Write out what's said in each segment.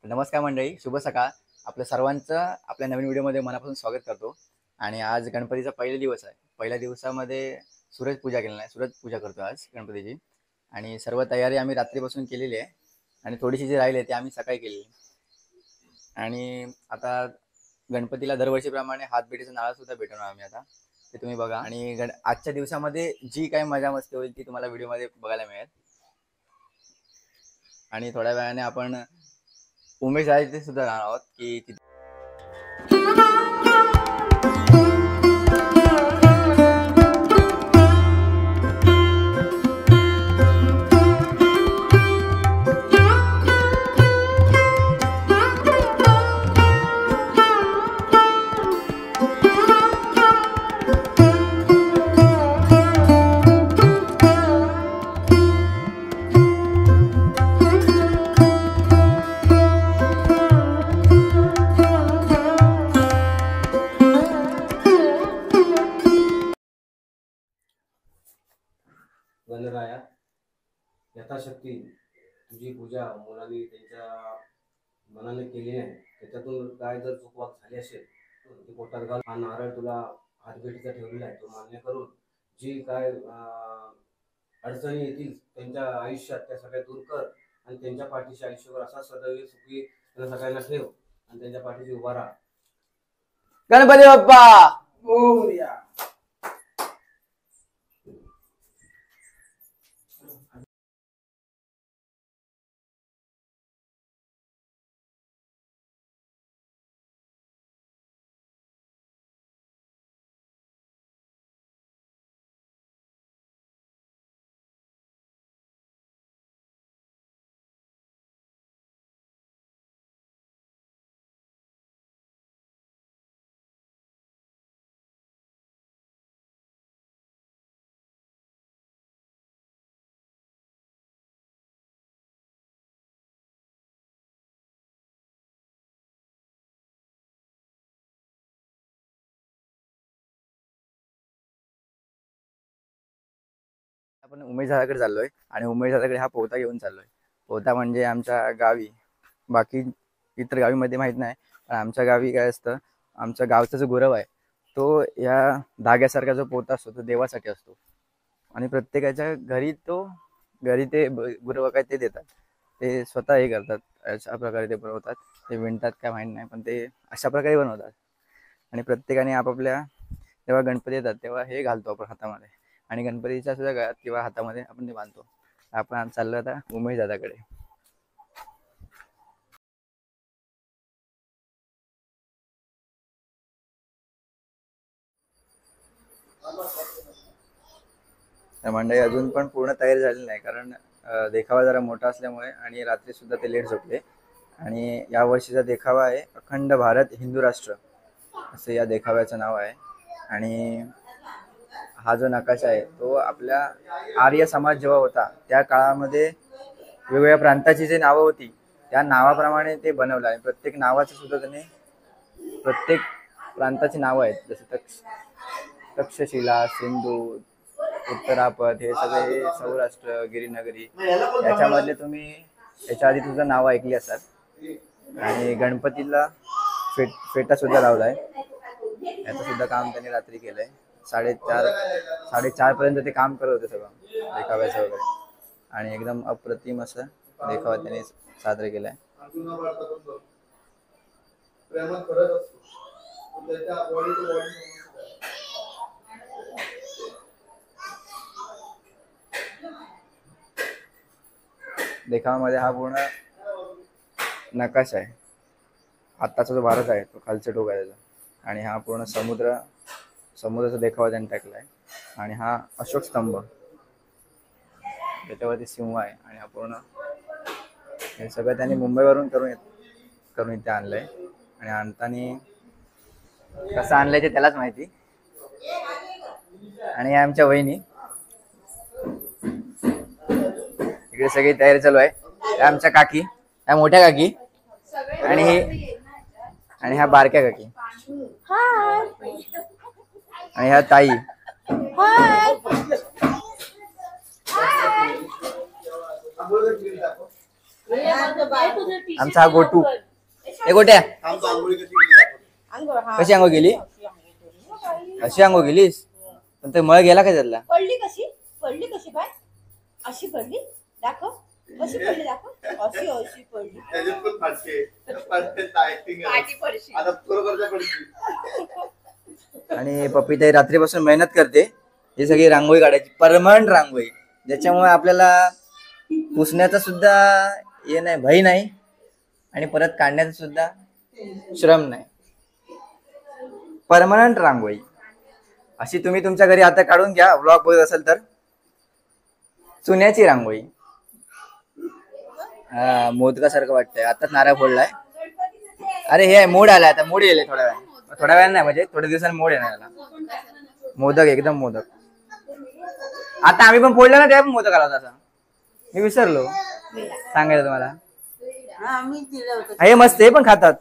नमस्कार मंडळी, शुभ सकाळ. आपल्या सर्वांचं आपल्या नवीन व्हिडिओमध्ये मनापासून स्वागत करतो. आणि आज गणपतीचा पहिला दिवस आहे. पहिल्या दिवसामध्ये सूरज पूजा केलेली आहे. सूरज पूजा करतो आज गणपतीची. आणि सर्व तयारी आम्ही रात्रीपासून केलेली आहे आणि थोडीशी जी राहिली आहे ती आम्ही सकाळी केली. आणि आता गणपतीला दरवर्षीप्रमाणे हातभेटीचा नारळ सुद्धा भेटवणार आम्ही आता, ते तुम्ही बघा. आणि आजच्या दिवसामध्ये जी काही मजा मस्ती होईल ती तुम्हाला व्हिडिओमध्ये बघायला मिळेल. आणि थोड्या वेळाने आपण उमेश आहे ते सुद्धा राहणार आहोत की तिथे गणराया यथाशक्ती तुझी पूजा मुलांनी त्यांच्या मनाने केली नाही, त्याच्यातून काय जर चुकवाक झाली असेल ती पोटात घाल. हा नारळ तुला हातभेटीचा ठेवलेला आहे, तो मान्य करून जी काय अडचणी येतील त्यांच्या आयुष्यात त्या सगळ्या दूर कर आणि त्यांच्या पाठीशी आयुष्यभर असा सदैव सुखी त्यांना सगळ्यांना ठेव आणि त्यांच्या पाठीशी उभा राहा. गणपती बाप्पा मोरया. आपण उमेश दादाकडे चाललोय आणि उमेश दादाकडे हा पोहता घेऊन चाललोय. पोहता म्हणजे आमच्या गावी, बाकी इतर गावीमध्ये माहित नाही, पण आमच्या गावी काय असतं, आमच्या गावचा जो गुरव आहे तो या धाग्यासारखा जो पोहता असतो तो देवासाठी असतो. आणि प्रत्येकाच्या घरी ते गुरव काय ते देतात, ते स्वतः हे करतात. अशा प्रकारे ते बनवतात, ते विणतात काय माहीत नाही, पण ते अशा प्रकारे बनवतात. आणि प्रत्येकाने आपापल्या जेव्हा गणपती येतात तेव्हा हे घालतो आपण हातामध्ये, आणि गणपतीच्या सुद्धा गळ्यात किंवा हातामध्ये आपण ते बांधतो. आपण चाललो आता उमेश दादाकडे. मंडळी अजून पण पूर्ण तयारी झालेली नाही, कारण देखावा जरा मोठा असल्यामुळे आणि रात्री सुद्धा ते लेट झोपले. आणि या वर्षीचा देखावा आहे अखंड भारत हिंदू राष्ट्र, असे या देखाव्याचं नाव आहे. आणि हा जो नकाशा आहे तो आपल्या आर्य समाज जेव्हा होता त्या काळामध्ये वेगवेगळ्या प्रांताची जी नावं होती त्या नावाप्रमाणे ते बनवलं आहे. प्रत्येक नावाचं सुद्धा त्याने प्रत्येक प्रांताची नावं आहेत, जसं तक्षशिला, सिंधू, उत्तरापद, हे सगळे सौराष्ट्र, गिरिनगरी, याच्यामधले तुम्ही याच्या आधी तुझं नाव ऐकली असतात. आणि गणपतीला फेटा सुद्धा लावलाय, याचं सुद्धा काम त्यांनी रात्री केलंय. 4:30 पर्यंत ते काम करत होते सगळं देखाव्याचं वगैरे, आणि एकदम अप्रतिम असं देखावा त्यांनी साजरा केलाय. देखावामध्ये हा पूर्ण नकाशा आहे. आत्ताचा जो भारत आहे तो खालचं टोक आहे त्याचा, आणि हा पूर्ण समुद्राचा देखावा त्यांनी टाकला आहे. आणि हा अशोक स्तंभ, त्याच्यावरती सिंह आहे. आणि हा पूर्ण हे सगळं त्यांनी मुंबईवरून करून इथे आणलंय. आणि आणताना कसं आणलंय ते त्यालाच माहिती. आणि आमच्या वहिनी इकडे सगळी तयारी चालू आहे. आमच्या काकी, ह्या मोठ्या काकी, आणि ह्या बारक्या काकी, आणि ह्या ताई. आमचा हा गोटू. ए गोट्या, कशी आंघोळ गेली? अशी आंघोळ गेलीस? पण ते मळ गेला काय त्यातला? पडली कशी बाय? अशी पडली दाखव. कशी पडली दाखव. अशी पडली. आणि पप्पीताई रात्रीपासून मेहनत करते ही सगळी रांगोळी काढायची, परमनंट रांगोळी, ज्याच्यामुळे आपल्याला पुसण्याचा सुद्धा हे नाही, भय नाही, आणि परत काढण्याचा सुद्धा श्रम नाही. परमनंट रांगोळी अशी तुम्ही तुमच्या घरी आता काढून घ्या. व्लॉग बघत असेल तर चुन्याची रांगोळी. हा, मोदकासारखं वाटतंय. आताच नारळ फोडलाय. अरे हे मोड आलाय, आता मोड येईल थोड्या वेळाने नाही, म्हणजे थोड्या दिवसांनी मोड येणार याला. मोदक एकदम मोदक. आता आम्ही पण फोडलं ना, त्या पण मोदक आला तसा. मी विसरलो सांगायचं तुम्हाला. हे मस्त, हे पण खातात.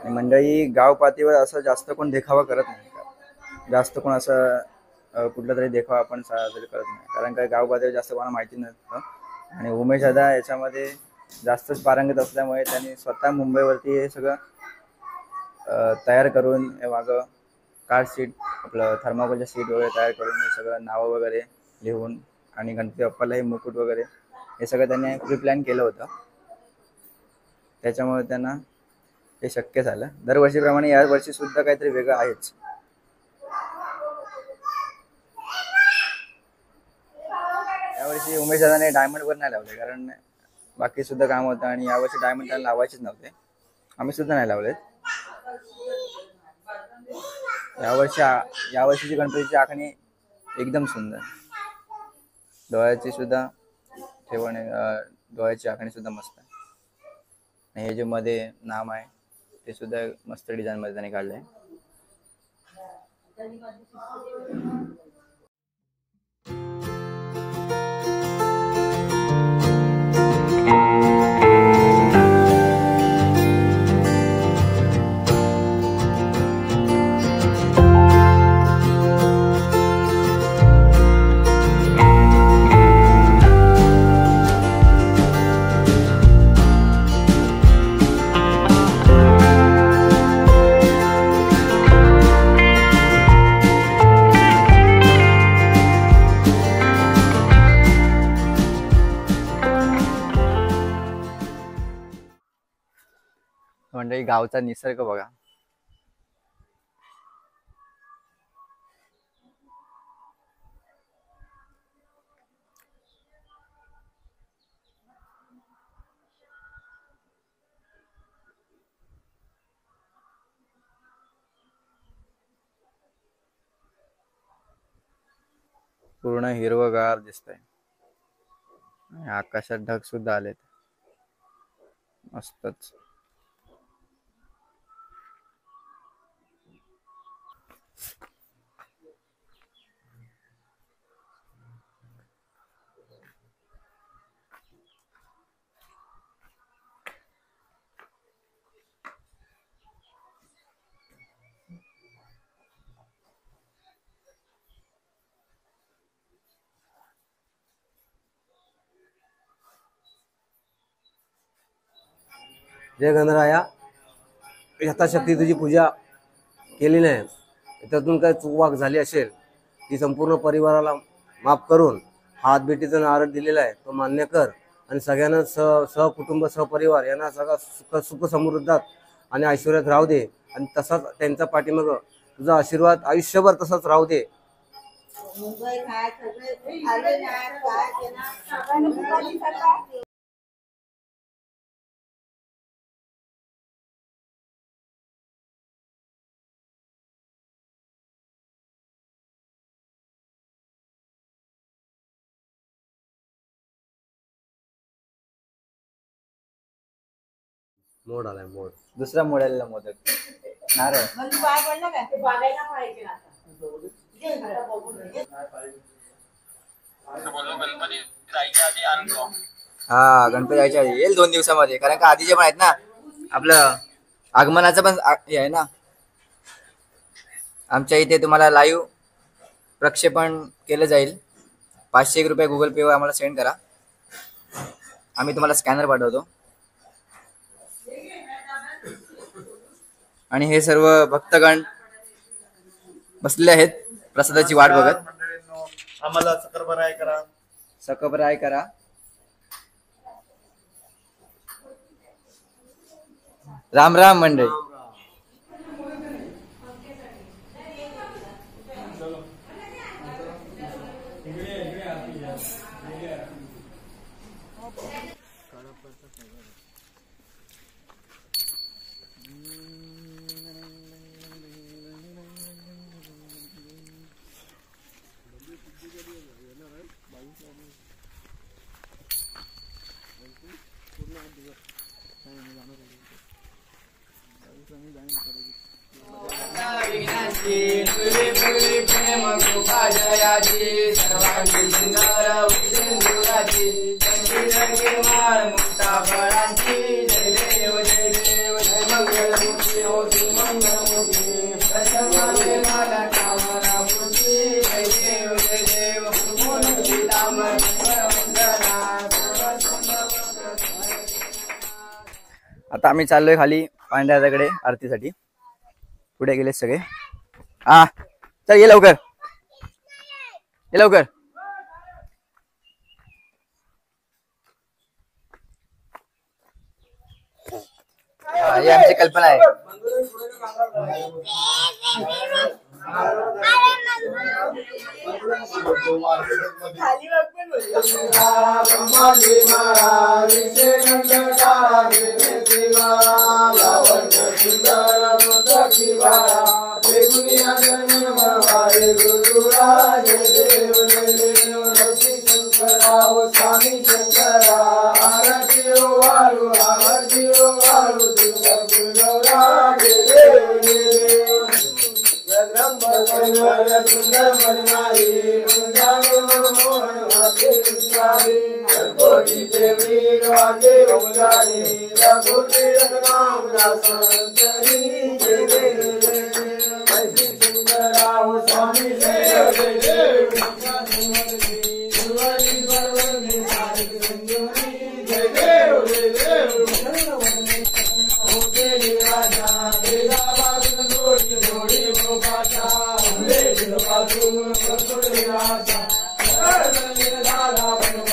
मंडळी, गाव पातळीवर असं जास्त कोण देखावा करत नाही. जास्त कोण असं कुठला तरी देखावा आपण साजरी करत नाही, कारण काय गाव पातळीवर जास्त कोणाला माहिती नसतं. आणि उमेश दादा याच्यामध्ये जास्तच पारंगत असल्यामुळे त्यांनी स्वतः मुंबईवरती हे सगळं तयार करून, हे मागं कार्ड शीट, आपलं थर्माकोलच्या शीट वगैरे तयार करून, हे सगळं नावं वगैरे लिहून, आणि गणपती बाप्पालाही मुकुट वगैरे हे सगळं त्यांनी प्री प्लॅन केलं होतं. त्याच्यामुळे त्यांना हे शक्य झालं. दरवर्षीप्रमाणे या वर्षी सुद्धा काहीतरी वेगळं आहेच. यावर्षी उमेश दादाने डायमंड वर नाही लावले, कारण बाकी सुद्धा काम होतं, आणि यावर्षी डायमंड त्यांना लावायचेच नव्हते. आम्ही सुद्धा नाही लावलेत. यावर्षीची गणपतीची आखणी एकदम सुंदर. डोळ्याची सुद्धा ठेवण, डोळ्याची आखणी सुद्धा मस्त आहे. हे जे मध्ये नाम आहे ते सुद्धा मस्त डिझाईन मध्ये त्यांनी काढलंय. म्हणजे गावचा निसर्ग बघा. पूर्ण हिरवगार दिसतंय. आकाशात ढग सुद्धा आलेत. मस्तच. जय गणराया. यथाशक्ती तुझी पूजा केली नाही, त्यातून काही चूकवाक झाली असेल ती संपूर्ण परिवाराला माफ करून हातभेटीचा नारळ दिलेला आहे तो मान्य कर, आणि सगळ्यांना सहकुटुंब सहपरिवार यांना सगळं सुख समृद्धात आणि ऐश्वर्यात राहू दे, आणि तसाच त्यांचा पाठीमाग तुझा आशीर्वाद आयुष्यभर तसाच राहू दे. मोड आलाय, मोड. दुसरा मोड आलेला मोदक नारळ. हा, गणपती जायच्या आधी येईल 2 दिवसामध्ये, कारण का आधीचे पण आहेत ना. आपलं आगमनाचं पण हे आहे ना. आमच्या इथे तुम्हाला लाईव्ह प्रक्षेपण केलं जाईल 501 रुपये गुगल पेवर आम्हाला सेंड करा, आम्ही तुम्हाला स्कॅनर पाठवतो. आणि हे सर्व भक्तगण बसलेले आहेत प्रसादाची वाट बघत. आम्हाला सकरबराय करा. सकबराय करा. राम राम मंडळी. आता आम्ही चाललोय खाली पांड्याकडे आरतीसाठी. पुढे गेले सगळे. हा चल ये लवकर, ये लवकर. ही आमची कल्पना आहे. Thank you.